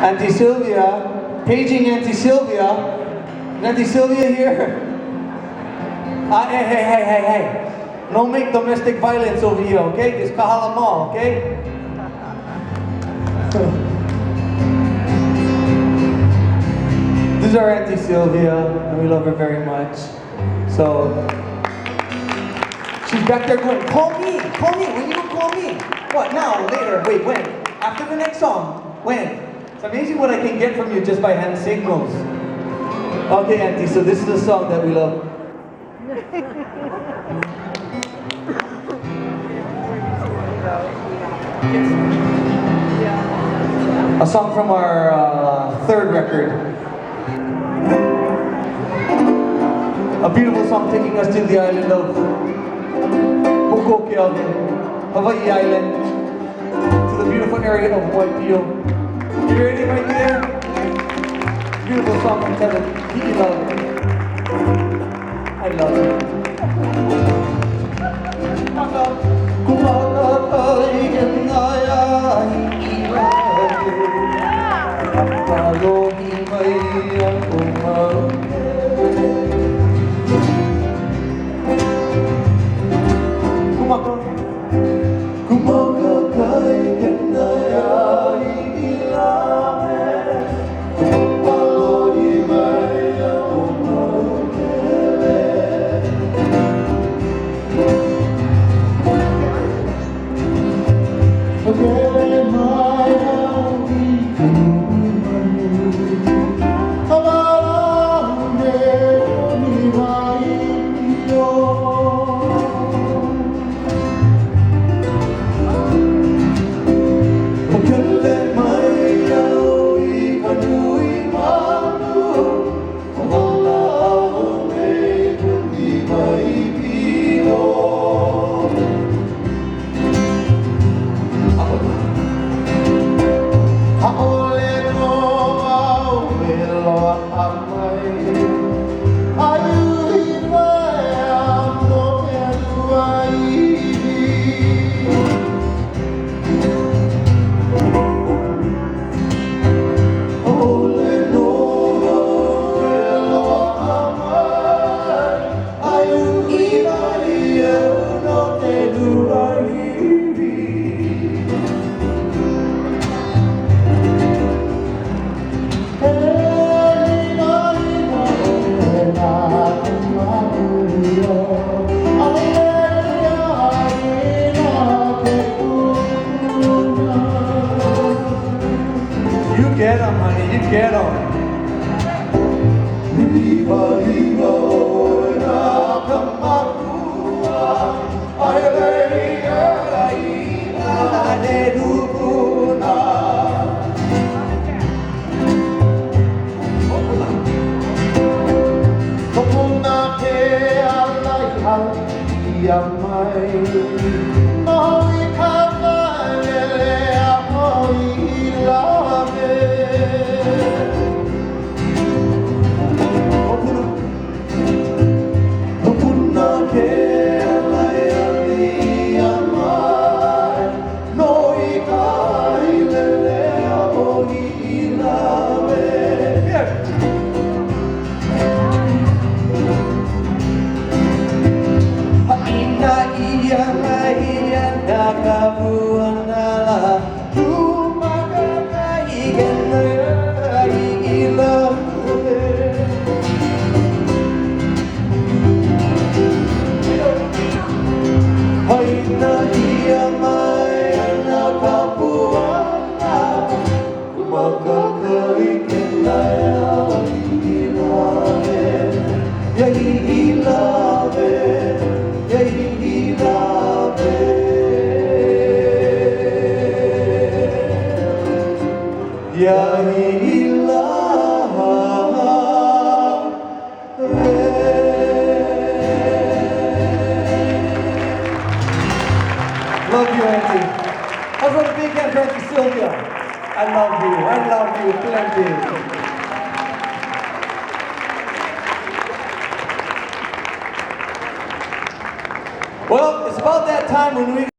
Auntie Sylvia, paging Auntie Sylvia. Is Auntie Sylvia here? Hey. No make domestic violence over here, okay? It's kahalama, okay? This is our Auntie Sylvia, and we love her very much. So, she's back there going, call me, when you gonna call me? What, now, later, wait, when? After the next song, when? It's amazing what I can get from you just by hand signals. Okay, Auntie, so this is a song that we love. A song from our third record. A beautiful song taking us to the island of Pukokyo, Hawaii Island, to the beautiful area of Waipio. You ready right there? Beautiful song from Tevin. He loves it. I love it. You get 'em, honey, you get 'em. Love you, Auntie. Let's run a big hand for Auntie Sylvia. I love you plenty. Well, it's about that time when we